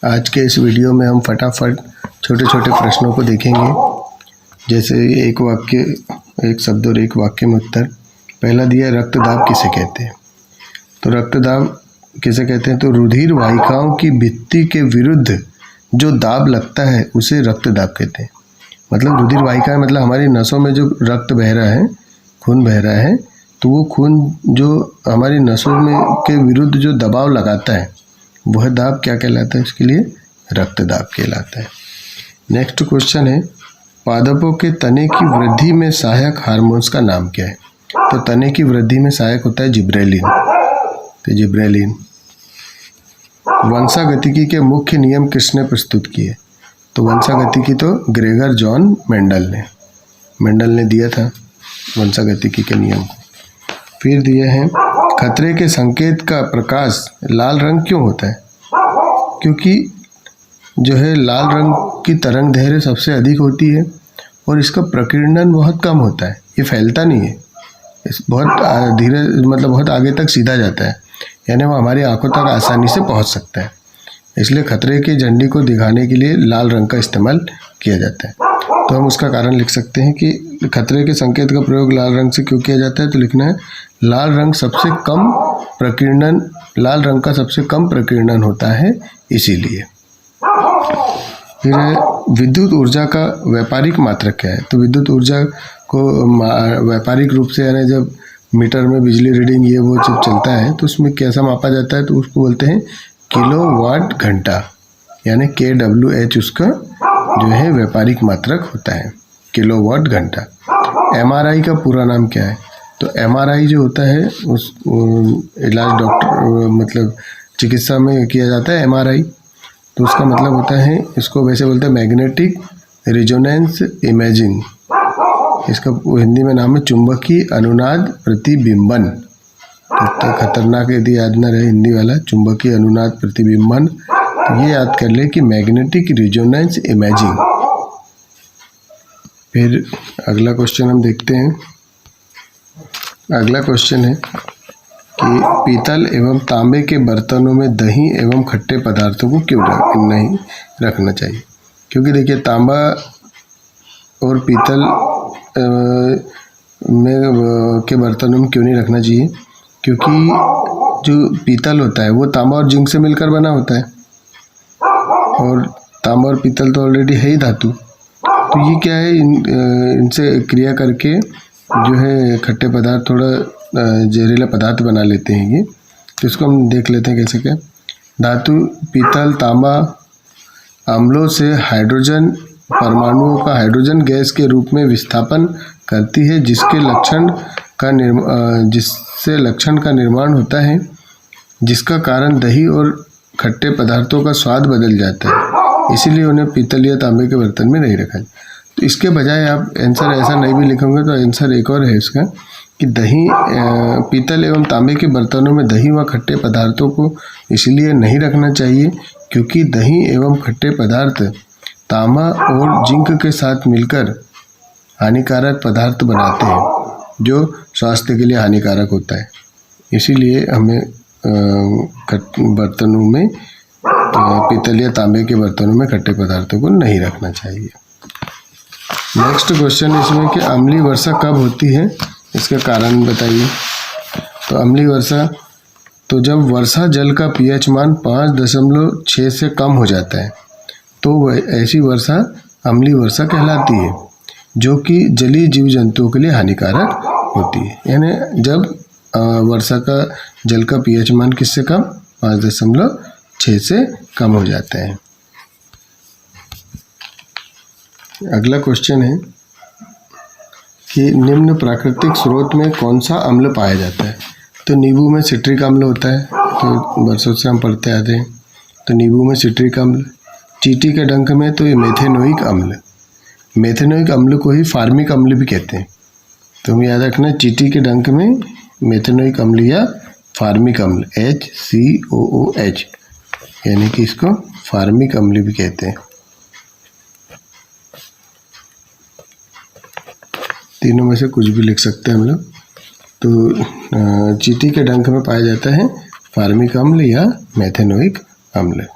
आज के इस वीडियो में हम फटाफट छोटे छोटे प्रश्नों को देखेंगे। जैसे एक वाक्य, एक शब्द और एक वाक्य में उत्तर। पहला दिया, रक्तदाब किसे कहते हैं? तो रक्तदाब किसे कहते हैं? तो रुधिर वाहिकाओं की भित्ति के विरुद्ध जो दाब लगता है उसे रक्तदाब कहते हैं। मतलब रुधिर वाहिका मतलब हमारी नसों में जो रक्त बह रहा है, खून बह रहा है, तो वो खून जो हमारी नसों में के विरुद्ध जो दबाव लगाता है वह दाब क्या कहलाता है? उसके लिए रक्तदाब कहलाता है। नेक्स्ट क्वेश्चन है, पादपों के तने की वृद्धि में सहायक हार्मोन्स का नाम क्या है? तो तने की वृद्धि में सहायक होता है जिब्रेलिन। तो जिब्रेलिन। वंशागतिकी के मुख्य नियम किसने प्रस्तुत किए? तो वंशागतिकी तो ग्रेगर जॉन मेंडल ने दिया था वंशागतिकी के नियम को। फिर दिए हैं, खतरे के संकेत का प्रकाश लाल रंग क्यों होता है? क्योंकि जो है लाल रंग की तरंग दैर्घ्य सबसे अधिक होती है और इसका प्रकीर्णन बहुत कम होता है, ये फैलता नहीं है, इस बहुत धीरे मतलब बहुत आगे तक सीधा जाता है, यानी वो हमारी आंखों तक आसानी से पहुंच सकता है। इसलिए खतरे की झंडी को दिखाने के लिए लाल रंग का इस्तेमाल किया जाता है। तो हम उसका कारण लिख सकते हैं कि खतरे के संकेत का प्रयोग लाल रंग से क्यों किया जाता है। तो लिखना है, लाल रंग का सबसे कम प्रकीर्णन होता है, इसीलिए। फिर विद्युत ऊर्जा का वैपारिक मात्रक क्या है? तो विद्युत ऊर्जा को वैपारिक रूप से, यानी जब मीटर में बिजली रीडिंग ये वो जब चलता है तो उसमें कैसा मापा जाता है? तो उसको बोलते हैं किलोवाट घंटा, यानी KWH उसका जो है वैपारिक मात्रक होता है, किलोवाट घंटा। MRI का पूरा नाम क्या है? तो MRI जो होता है उस इलाज डॉक्टर मतलब चिकित्सा में किया जाता है MRI। तो उसका मतलब होता है, इसको वैसे बोलते हैं मैग्नेटिक रेजोनेंस इमेजिंग। इसका हिंदी में नाम है चुंबकीय अनुनाद प्रतिबिंबन। तो खतरनाक यदि याद न रहे हिंदी वाला, चुंबकीय अनुनाद प्रतिबिंबन, तो ये याद कर ले कि मैग्नेटिक रेजोनेंस इमेजिंग। फिर अगला क्वेश्चन हम देखते हैं। अगला क्वेश्चन है कि पीतल एवं तांबे के बर्तनों में दही एवं खट्टे पदार्थों को क्यों नहीं रखना चाहिए? क्योंकि देखिए, तांबा और पीतल के बर्तनों में क्यों नहीं रखना चाहिए? क्योंकि जो पीतल होता है वो तांबा और जिंक से मिलकर बना होता है, और तांबा और पीतल तो ऑलरेडी है ही धातु। तो ये क्या है, इनसे क्रिया करके जो है खट्टे पदार्थ थोड़ा जहरीला पदार्थ बना लेते हैं ये। तो इसको हम देख लेते हैं कैसे क्या। धातु पीतल तांबा अम्लों से हाइड्रोजन परमाणुओं का हाइड्रोजन गैस के रूप में विस्थापन करती है, जिससे लक्षण का निर्माण होता है, जिसका कारण दही और खट्टे पदार्थों का स्वाद बदल जाता है। इसीलिए उन्हें पीतल या तांबे के बर्तन में नहीं रखा। तो इसके बजाय आप आंसर ऐसा नहीं भी लिखोगे तो आंसर एक और है इसका कि पीतल एवं तांबे के बर्तनों में दही व खट्टे पदार्थों को इसलिए नहीं रखना चाहिए क्योंकि दही एवं खट्टे पदार्थ तांबा और जिंक के साथ मिलकर हानिकारक पदार्थ बनाते हैं, जो स्वास्थ्य के लिए हानिकारक होता है। इसीलिए हमें बर्तनों में पीतल या तांबे के बर्तनों में खट्टे पदार्थों को नहीं रखना चाहिए। नेक्स्ट क्वेश्चन इसमें कि अम्लीय वर्षा कब होती है, इसका कारण बताइए। तो अम्लीय वर्षा, तो जब वर्षा जल का pH मान 5.6 से कम हो जाता है तो वह ऐसी वर्षा अम्लीय वर्षा कहलाती है, जो कि जलीय जीव जंतुओं के लिए हानिकारक होती है। यानी जब वर्षा का जल का pH मान किससे कम, 5.6 से कम हो जाता है। अगला क्वेश्चन है कि निम्न प्राकृतिक स्रोत में कौन सा अम्ल पाया जाता है? तो नींबू में सिट्रिक अम्ल होता है, तो बरसों से हम पढ़ते आते हैं। तो नींबू में सिट्रिक अम्ल। चींटी के डंक में तो ये मेथेनोइक अम्ल को ही फार्मिक अम्ल भी कहते हैं। तो हमें याद रखना, चींटी के डंक में मेथेनोइक अम्ल या फार्मिक अम्ल HCOOH, यानी कि इसको फार्मिक अम्ल भी कहते हैं। तीनों में से कुछ भी लिख सकते हैं हम लोग। तो चींटी के डंक में पाया जाता है फार्मिक अम्ल या मेथेनोइक अम्ल।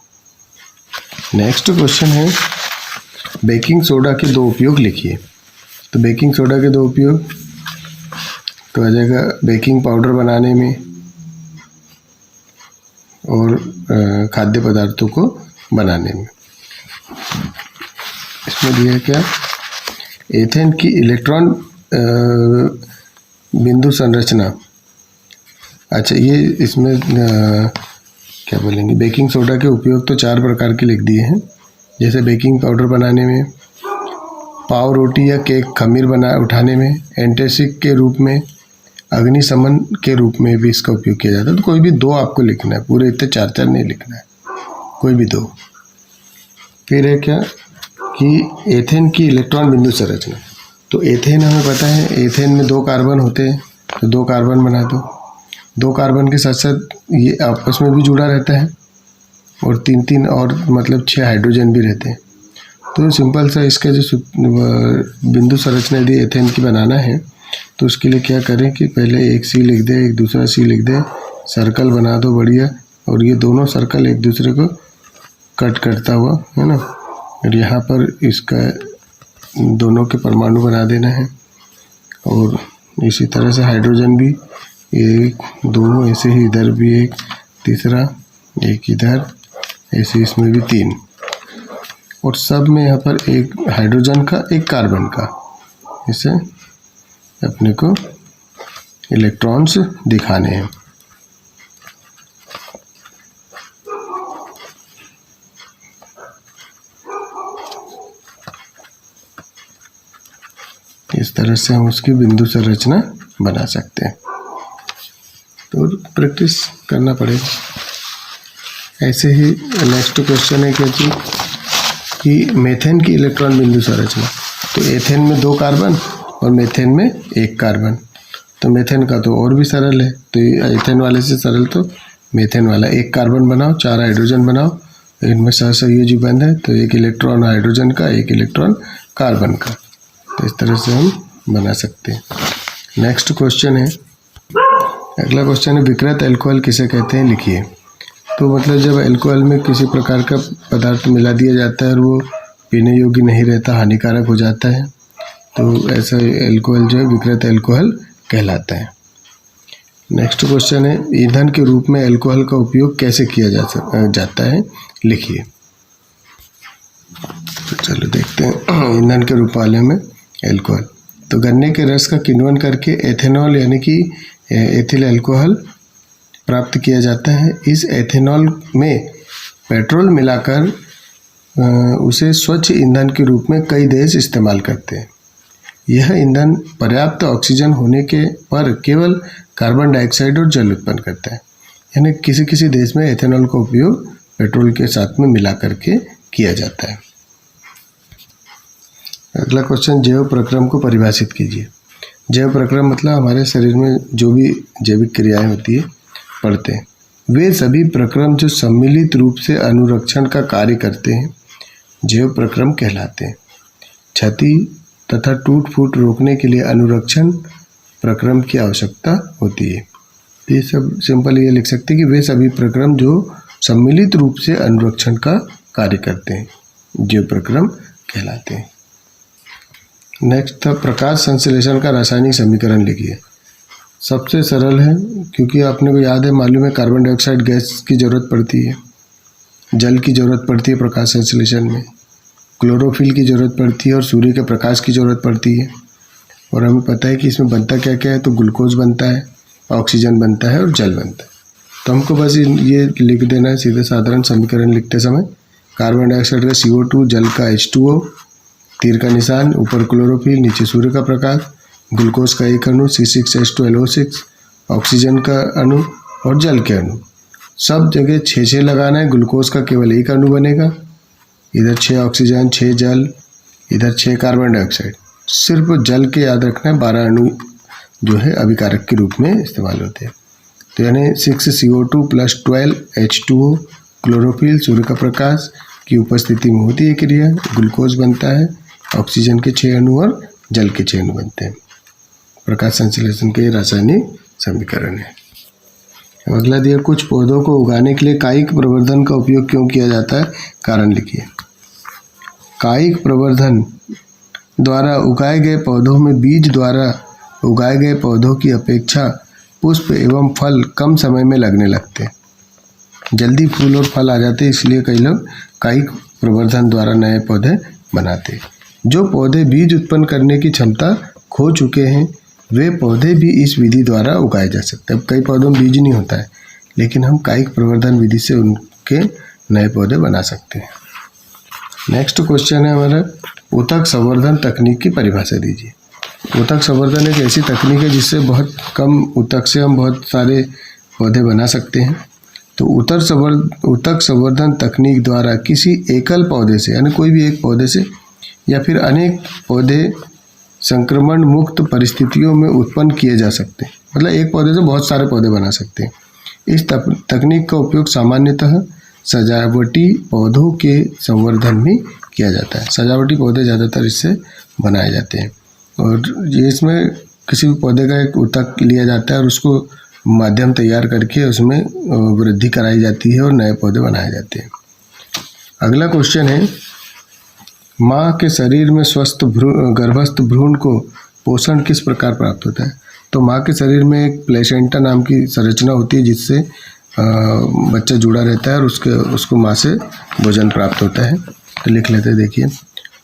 नेक्स्ट क्वेश्चन है बेकिंग सोडा के दो उपयोग लिखिए। तो बेकिंग सोडा के दो उपयोग तो आ जाएगा बेकिंग पाउडर बनाने में और खाद्य पदार्थों को बनाने में। इसमें दिया है क्या, एथेन की इलेक्ट्रॉन बिंदु संरचना। अच्छा, ये इसमें क्या बोलेंगे, बेकिंग सोडा के उपयोग तो 4 प्रकार के लिख दिए हैं, जैसे बेकिंग पाउडर बनाने में, पाव रोटी या केक खमीर उठाने में, एंटीसेप्टिक के रूप में, अग्निशमन के रूप में भी इसका उपयोग किया जाता है। तो कोई भी 2 आपको लिखना है, पूरे इतने 4 नहीं लिखना है, कोई भी 2। फिर है क्या कि एथेन की इलेक्ट्रॉन बिंदु संरचना। तो एथेन हमें पता है, एथेन में 2 कार्बन होते हैं, तो 2 कार्बन बना दो। 2 कार्बन के साथ साथ ये आपस में भी जुड़ा रहता है और 3 और मतलब 6 हाइड्रोजन भी रहते हैं। तो सिंपल सा इसका जो बिंदु संरचना यदि एथेन की बनाना है तो उसके लिए क्या करें कि पहले एक C लिख दे, एक दूसरा C लिख दे, सर्कल बना दो बढ़िया, और ये दोनों सर्कल एक दूसरे को कट करता हुआ है ना, और यहाँ पर इसका दोनों के परमाणु बना देना है। और इसी तरह से हाइड्रोजन भी 1 2 ऐसे ही, इधर भी 1, तीसरा 1 इधर, ऐसे इसमें भी 3, और सब में यहाँ पर 1 हाइड्रोजन का 1 कार्बन का, इसे अपने को इलेक्ट्रॉन्स दिखाने हैं। इस तरह से हम उसकी बिंदु संरचना बना सकते हैं, तो प्रैक्टिस करना पड़ेगा। ऐसे ही नेक्स्ट क्वेश्चन है क्या कि मेथेन की इलेक्ट्रॉन बिंदु संरचना। तो एथेन में 2 कार्बन और मेथेन में 1 कार्बन। तो मेथेन का तो और भी सरल है, तो एथेन वाले से सरल तो मेथेन वाला। 1 कार्बन बनाओ, 4 हाइड्रोजन बनाओ, इनमें सहसंयोजी बंध है, तो 1 इलेक्ट्रॉन हाइड्रोजन का, 1 इलेक्ट्रॉन कार्बन का। तो इस तरह से हम बना सकते हैं। नेक्स्ट क्वेश्चन है, अगला क्वेश्चन है विकृत अल्कोहल किसे कहते हैं, लिखिए। तो मतलब जब अल्कोहल में किसी प्रकार का पदार्थ मिला दिया जाता है और वो पीने योग्य नहीं रहता, हानिकारक हो जाता है, तो ऐसा अल्कोहल जो है विकृत अल्कोहल कहलाता है। नेक्स्ट क्वेश्चन है ईंधन के रूप में अल्कोहल का उपयोग कैसे किया जाता है, लिखिए। तो चलो देखते हैं ईंधन के रूप वाले में अल्कोहल। तो गन्ने के रस का किण्वन करके एथेनॉल यानी कि एथिल अल्कोहल प्राप्त किया जाता है। इस एथेनॉल में पेट्रोल मिलाकर उसे स्वच्छ ईंधन के रूप में कई देश इस्तेमाल करते हैं। यह ईंधन पर्याप्त ऑक्सीजन होने के पर केवल कार्बन डाइऑक्साइड और जल उत्पन्न करता है। यानी किसी किसी देश में एथेनॉल का उपयोग पेट्रोल के साथ में मिला करके किया जाता है। अगला क्वेश्चन जैव प्रक्रम को परिभाषित कीजिए। जैव प्रक्रम मतलब हमारे शरीर में जो भी जैविक क्रियाएं होती है पढ़ते हैं, वे सभी प्रक्रम जो सम्मिलित रूप से अनुरक्षण का कार्य करते हैं जैव प्रक्रम कहलाते हैं। क्षति तथा टूट फूट रोकने के लिए अनुरक्षण प्रक्रम की आवश्यकता होती है। ये सब सिंपल ये लिख सकते हैं कि वे सभी प्रक्रम जो सम्मिलित रूप से अनुरक्षण का कार्य करते हैं जैव प्रक्रम कहलाते हैं। नेक्स्ट था प्रकाश संश्लेषण का रासायनिक समीकरण लिखिए। सबसे सरल है क्योंकि आपने को याद है, मालूम है, कार्बन डाइऑक्साइड गैस की ज़रूरत पड़ती है, जल की ज़रूरत पड़ती है प्रकाश संश्लेषण में, क्लोरोफिल की ज़रूरत पड़ती है और सूर्य के प्रकाश की ज़रूरत पड़ती है। और हमें पता है कि इसमें बनता क्या क्या है, तो ग्लूकोज बनता है, ऑक्सीजन बनता है और जल बनता है। तो हमको बस ये लिख देना है सीधे साधारण समीकरण लिखते समय, कार्बन डाइऑक्साइड का CO2, जल का H2O, तीर का निशान, ऊपर क्लोरोफिल, नीचे सूर्य का प्रकाश, ग्लूकोज का एक अणु C6H12O6, ऑक्सीजन का अणु और जल के अणु। सब जगह 6 लगाना है, ग्लूकोज का केवल एक अणु बनेगा, इधर 6 ऑक्सीजन, 6 जल, इधर 6 कार्बन डाइऑक्साइड। सिर्फ जल के याद रखना है, 12 अणु जो है अभिकारक के रूप में इस्तेमाल होते हैं। तो यानी 6 CO2 + 12 H2O, क्लोरोफिल, सूर्य का प्रकाश की उपस्थिति में होती है क्रिया, ग्लूकोज बनता है, ऑक्सीजन के 6 अणु और जल के 6 अणु बनते हैं। प्रकाश संश्लेषण के रासायनिक समीकरण है। अगला दिया, कुछ पौधों को उगाने के लिए कायिक प्रवर्धन का उपयोग क्यों किया जाता है, कारण लिखिए। कायिक प्रवर्धन द्वारा उगाए गए पौधों में बीज द्वारा उगाए गए पौधों की अपेक्षा पुष्प एवं फल कम समय में लगने लगते हैं, जल्दी फूल और फल आ जाते हैं, इसलिए कई लोग कायिक प्रवर्धन द्वारा नए पौधे बनाते हैं। जो पौधे बीज उत्पन्न करने की क्षमता खो चुके हैं वे पौधे भी इस विधि द्वारा उगाए जा सकते हैं। अब कई पौधों में बीज नहीं होता है, लेकिन हम कायिक प्रवर्धन विधि से उनके नए पौधे बना सकते हैं। नेक्स्ट क्वेश्चन है हमारा, ऊतक संवर्धन तकनीक की परिभाषा दीजिए। ऊतक संवर्धन एक ऐसी तकनीक है जिससे बहुत कम ऊतक से हम बहुत सारे पौधे बना सकते हैं। तो ऊतक संवर्धन तकनीक द्वारा किसी एकल पौधे से, यानी कोई भी एक पौधे से या फिर अनेक पौधे संक्रमण मुक्त परिस्थितियों में उत्पन्न किए जा सकते हैं। मतलब एक पौधे से बहुत सारे पौधे बना सकते हैं। इस तकनीक का उपयोग सामान्यतः सजावटी पौधों के संवर्धन में किया जाता है। सजावटी पौधे ज़्यादातर इससे बनाए जाते हैं और ये इसमें किसी भी पौधे का एक ऊतक लिया जाता है और उसको माध्यम तैयार करके उसमें वृद्धि कराई जाती है और नए पौधे बनाए जाते हैं। अगला क्वेश्चन है, माँ के शरीर में स्वस्थ गर्भस्थ भ्रूण को पोषण किस प्रकार प्राप्त होता है। तो माँ के शरीर में एक प्लेसेंटा नाम की संरचना होती है जिससे बच्चा जुड़ा रहता है और उसको माँ से भोजन प्राप्त होता है। तो लिख लेते हैं, देखिए,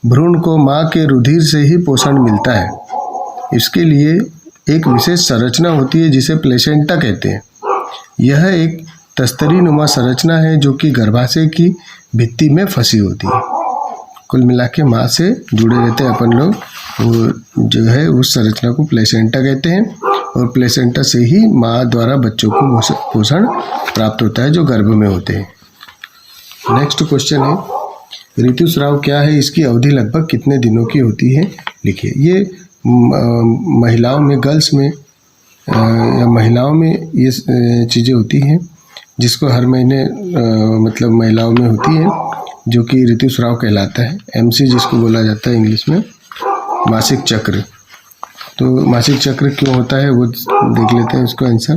भ्रूण को माँ के रुधिर से ही पोषण मिलता है। इसके लिए एक विशेष संरचना होती है जिसे प्लेसेंटा कहते हैं। यह एक तस्तरी नुमा संरचना है जो कि गर्भाशय की भित्ति में फंसी होती है। कुल मिला के माँ से जुड़े रहते हैं अपन लोग, वो जो है उस संरचना को प्लेसेंटा कहते हैं और प्लेसेंटा से ही माँ द्वारा बच्चों को पोषण प्राप्त होता है जो गर्भ में होते हैं। नेक्स्ट क्वेश्चन है, ऋतुस्राव क्या है, इसकी अवधि लगभग कितने दिनों की होती है, लिखिए। ये महिलाओं में, गर्ल्स में या महिलाओं में ये चीज़ें होती हैं जिसको हर महीने मतलब महिलाओं में होती है, जो कि ऋतुस्राव कहलाता है। एमसी जिसको बोला जाता है इंग्लिश में, मासिक चक्र। तो मासिक चक्र क्यों होता है वो देख लेते हैं उसका आंसर,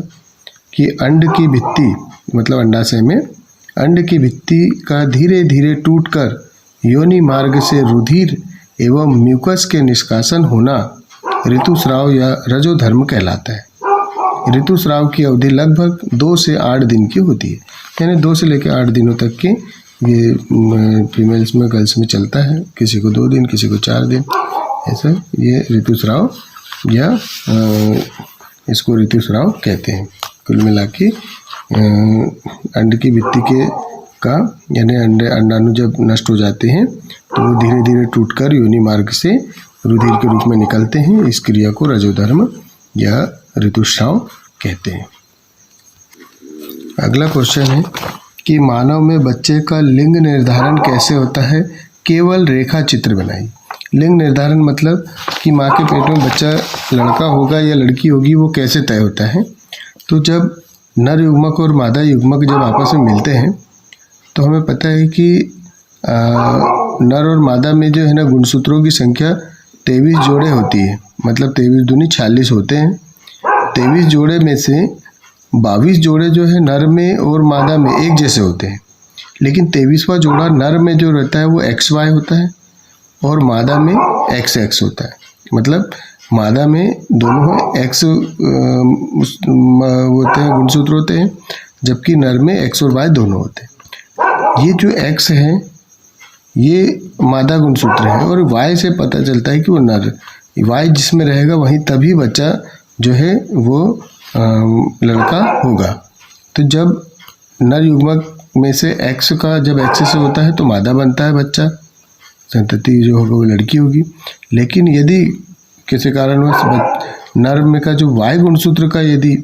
कि अंड की भित्ति मतलब अंडाशय में अंड की भित्ति का धीरे धीरे टूटकर योनि मार्ग से रुधिर एवं म्यूकस के निष्कासन होना ऋतुस्राव या रजोधर्म कहलाता है। ऋतुस्राव की अवधि लगभग 2 से 8 दिन की होती है, यानी 2 से लेकर 8 दिनों तक के ये फीमेल्स में, गर्ल्स में चलता है। किसी को 2 दिन, किसी को 4 दिन, ऐसा ये ऋतुस्राव या इसको ऋतुस्राव कहते हैं। कुल मिला के अंड की भित्ति का यानी अंडाणु जब नष्ट हो जाते हैं तो वो धीरे धीरे टूटकर योनि मार्ग से रुधिर के रूप में निकलते हैं। इस क्रिया को रजोधर्म या ऋतुस्राव कहते हैं। अगला क्वेश्चन है कि मानव में बच्चे का लिंग निर्धारण कैसे होता है, केवल रेखा चित्र बनाइए। लिंग निर्धारण मतलब कि माँ के पेट में बच्चा लड़का होगा या लड़की होगी वो कैसे तय होता है। तो जब नर युग्मक और मादा युग्मक जब आपस में मिलते हैं तो हमें पता है कि नर और मादा में जो है ना गुणसूत्रों की संख्या 23 जोड़े होती है, मतलब 23 दूनी 46 होते हैं। 23 जोड़े में से 22 जोड़े जो है नर में और मादा में एक जैसे होते हैं, लेकिन 23वां जोड़ा नर में जो रहता है वो XY होता है और मादा में XX होता है। मतलब मादा में दोनों X होते हैं, गुणसूत्र होते हैं, जबकि नर में X और Y दोनों होते हैं। ये जो X है ये मादा गुणसूत्र है और Y से पता चलता है कि वो नर, Y जिसमें रहेगा वहीं तभी बच्चा जो है वो लड़का होगा। तो जब नर युग्मक में से X का जब X से होता है तो मादा बनता है बच्चा, संतति जो होगा वो लड़की होगी। लेकिन यदि किसी कारणवश नर में का जो Y गुणसूत्र का यदि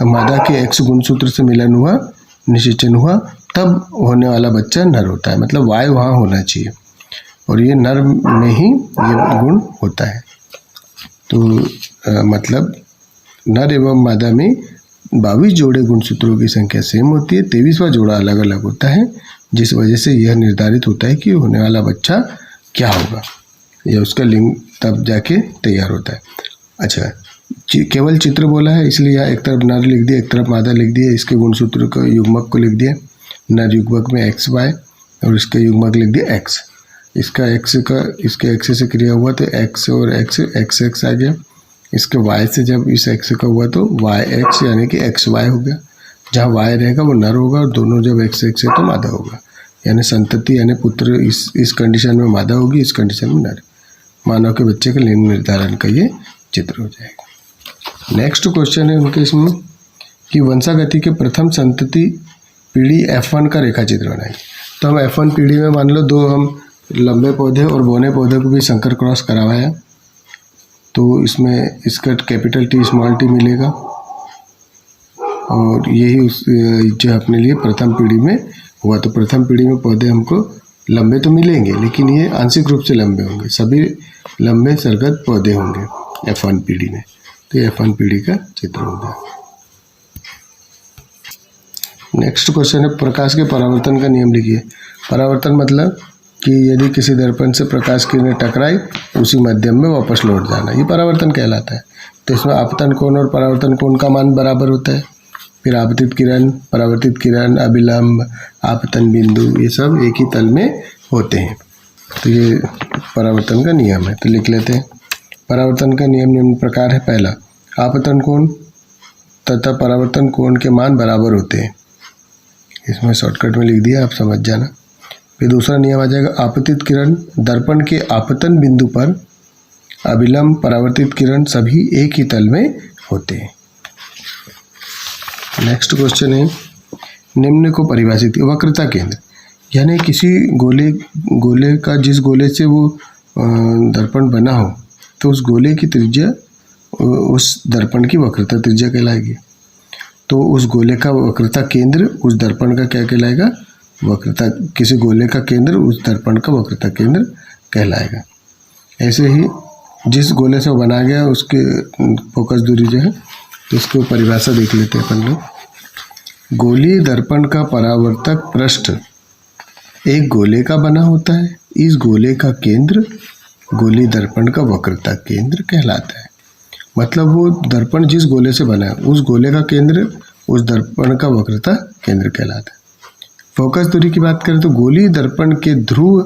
मादा के X गुणसूत्र से मिलन हुआ, निषेचन हुआ, तब होने वाला बच्चा नर होता है। मतलब Y वहाँ होना चाहिए और ये नर में ही ये गुण होता है। तो मतलब नर एवं मादा में 22 जोड़े गुणसूत्रों की संख्या सेम होती है, 23वां जोड़ा अलग अलग होता है, जिस वजह से यह निर्धारित होता है कि होने वाला बच्चा क्या होगा या उसका लिंग तब जाके तैयार होता है। अच्छा, केवल चित्र बोला है, इसलिए यहाँ एक तरफ नर लिख दिया, एक तरफ मादा लिख दिया। इसके गुणसूत्र को युग्मक को लिख दिया, नर युग्मक में एक्स वाई, और इसका युग्मक लिख दिया एक्स। इसका एक्स का इसके एक्स से क्रिया हुआ तो एक्स और एक्स एक्स एक्स आ गया। इसके वाई से जब इस एक्स का हुआ तो वाई एक्स यानी कि एक्स वाई हो गया। जहाँ वाई रहेगा वो नर होगा, और दोनों जब एक्स एक्स है तो मादा होगा, यानी संतति यानी पुत्र इस कंडीशन में मादा होगी, इस कंडीशन में नर। मानव के बच्चे के लिंग निर्धारण का ये चित्र हो जाएगा। नेक्स्ट क्वेश्चन है उनके इसमें कि वंशागति के प्रथम संतति पीढ़ी F1 का रेखा चित्र बनाइए। तो हम F1 पीढ़ी में मान लो 2 हम लंबे पौधे और बौने पौधे को भी संकर क्रॉस करवाया, तो इसमें इसका कैपिटल T स्मॉल t मिलेगा, और यही उस जो अपने लिए प्रथम पीढ़ी में हुआ। तो प्रथम पीढ़ी में पौधे हमको लंबे तो मिलेंगे, लेकिन ये आंशिक रूप से लंबे होंगे, सभी लंबे सरगत पौधे होंगे F1 पीढ़ी में। तो ये F1 पीढ़ी का चित्र होगा। नेक्स्ट क्वेश्चन है प्रकाश के परावर्तन का नियम लिखिए। परावर्तन मतलब कि यदि किसी दर्पण से प्रकाश किरणें टकराई उसी माध्यम में वापस लौट जाना, ये परावर्तन कहलाता है। तो इसमें आपतन कोण और परावर्तन कोण का मान बराबर होता है। फिर आपतित किरण, परावर्तित किरण, अभिलंब, आपतन बिंदु, ये सब एक ही तल में होते हैं। तो ये परावर्तन का नियम है, तो लिख लेते हैं। परावर्तन का नियम निम्न प्रकार है। पहला, आपतन कोण तथा परावर्तन कोण के मान बराबर होते हैं। इसमें शॉर्टकट में लिख दिया, आप समझ जाना। फिर दूसरा नियम आ जाएगा, आपतित किरण दर्पण के आपतन बिंदु पर, अभिलंब परावर्तित किरण सभी एक ही तल में होते हैं। नेक्स्ट क्वेश्चन है, निम्न को परिभाषित। वक्रता केंद्र यानी किसी गोले का जिस गोले से वो दर्पण बना हो, तो उस गोले की त्रिज्या उस दर्पण की वक्रता त्रिज्या कहलाएगी। तो उस गोले का वक्रता केंद्र उस दर्पण का क्या कहलाएगा? वक्रता। किसी गोले का केंद्र उस दर्पण का वक्रता केंद्र कहलाएगा। ऐसे ही जिस गोले से बना गया उसके फोकस दूरी जो है, तो उसको परिभाषा देख लेते हैं अपन लोग। गोलीय दर्पण का परावर्तक पृष्ठ एक गोले का बना होता है। इस गोले का केंद्र गोलीय दर्पण का वक्रता केंद्र कहलाता है। मतलब वो दर्पण जिस गोले से बना है उस गोले का केंद्र उस दर्पण का वक्रता केंद्र कहलाता है। फोकस दूरी की बात करें तो गोलीय दर्पण के ध्रुव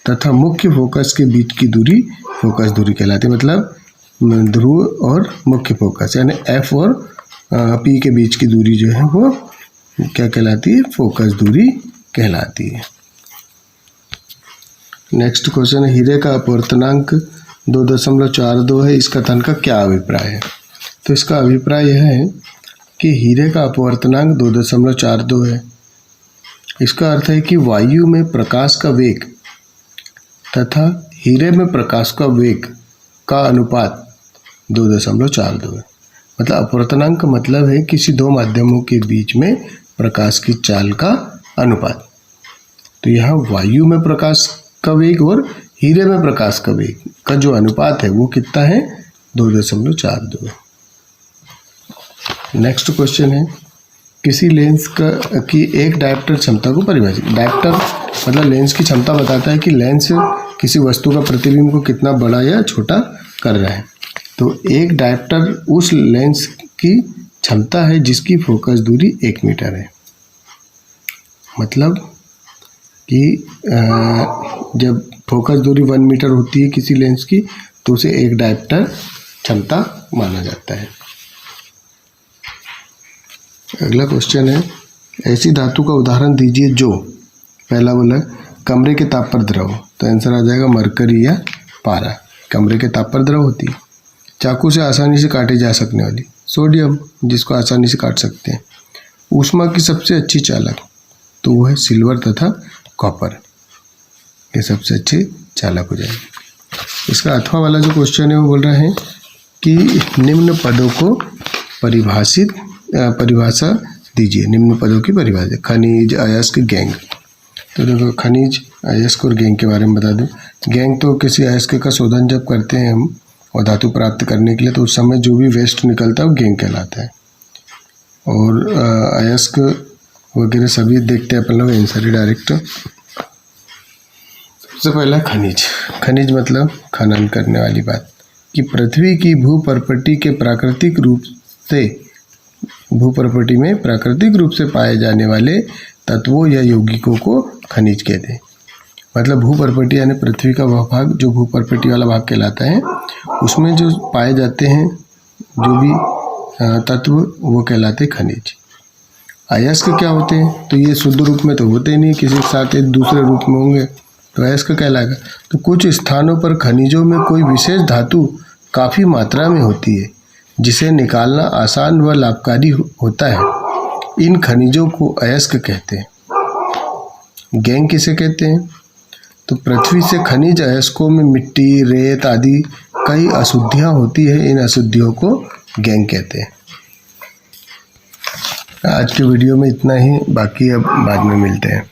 तथा मुख्य फोकस के बीच की दूरी फोकस दूरी कहलाती है। मतलब ध्रुव और मुख्य फोकस यानी F और P के बीच की दूरी जो है वो क्या कहलाती है? फोकस दूरी कहलाती है। नेक्स्ट क्वेश्चन है, हीरे का अपवर्तनांक 2.42 है। इस कथन का क्या अभिप्राय है? तो इसका अभिप्राय यह है कि हीरे का अपवर्तनांक 2.42 है। इसका अर्थ है कि वायु में प्रकाश का वेग तथा हीरे में प्रकाश का वेग का अनुपात 2.42 है। मतलब अपवर्तनांक का मतलब है किसी दो माध्यमों के बीच में प्रकाश की चाल का अनुपात। तो यहाँ वायु में प्रकाश का वेग और हीरे में प्रकाश का वेग का जो अनुपात है वो कितना है? 2.42। नेक्स्ट क्वेश्चन है, किसी लेंस की एक डायप्टर क्षमता को परिभाषित। डायप्टर मतलब लेंस की क्षमता बताता है कि लेंस किसी वस्तु का प्रतिबिंब को कितना बड़ा या छोटा कर रहा है। तो एक डायप्टर उस लेंस की क्षमता है जिसकी फोकस दूरी 1 मीटर है। मतलब कि जब फोकस दूरी 1 मीटर होती है किसी लेंस की तो उसे एक डायप्टर क्षमता माना जाता है। अगला क्वेश्चन है, ऐसी धातु का उदाहरण दीजिए जो, पहला बोला कमरे के ताप पर द्रव, तो आंसर आ जाएगा मरकरी या पारा। कमरे के ताप पर द्रव होती है। चाकू से आसानी से काटे जा सकने वाली, सोडियम, जिसको आसानी से काट सकते हैं। ऊष्मा की सबसे अच्छी चालक, तो वो है सिल्वर तथा कॉपर, ये सबसे अच्छे चालक हो जाएंगे। इसका अथवा वाला जो क्वेश्चन है वो बोल रहा है कि निम्न पदों को परिभाषा दीजिए। निम्न पदों की परिभाषा, खनिज, अयस्क, गैंग। तो देखो खनिज, अयस्क और गैंग के बारे में बता दूं। गैंग तो किसी अयस्क का शोधन जब करते हैं हम और धातु प्राप्त करने के लिए, तो उस समय जो भी वेस्ट निकलता है वो गैंग कहलाता है। और अयस्क वगैरह सभी देखते हैं अपन लोग, आंसर डायरेक्ट। सबसे पहला खनिज। खनिज मतलब खनन करने वाली बात। कि पृथ्वी की भूपर्पटी के प्राकृतिक रूप से, भूपर्पटी में प्राकृतिक रूप से पाए जाने वाले तत्वों या यौगिकों को खनिज कहते हैं। मतलब भूपर्पटी यानी पृथ्वी का वह भाग जो भूपर्पटी वाला भाग कहलाता है, उसमें जो पाए जाते हैं जो भी तत्व वो कहलाते खनिज। अयस्क क्या होते हैं? तो ये शुद्ध रूप में तो होते ही नहीं, किसी के साथ एक दूसरे रूप में होंगे तो अयस्क कहलाएगा। तो कुछ स्थानों पर खनिजों में कोई विशेष धातु काफ़ी मात्रा में होती है जिसे निकालना आसान व लाभकारी होता है। इन खनिजों को अयस्क कहते हैं। गैंग किसे कहते हैं? तो पृथ्वी से खनिज अयस्कों में मिट्टी, रेत आदि कई अशुद्धियाँ होती है, इन अशुद्धियों को गैंग कहते हैं। आज के वीडियो में इतना ही, बाकी अब बाद में मिलते हैं।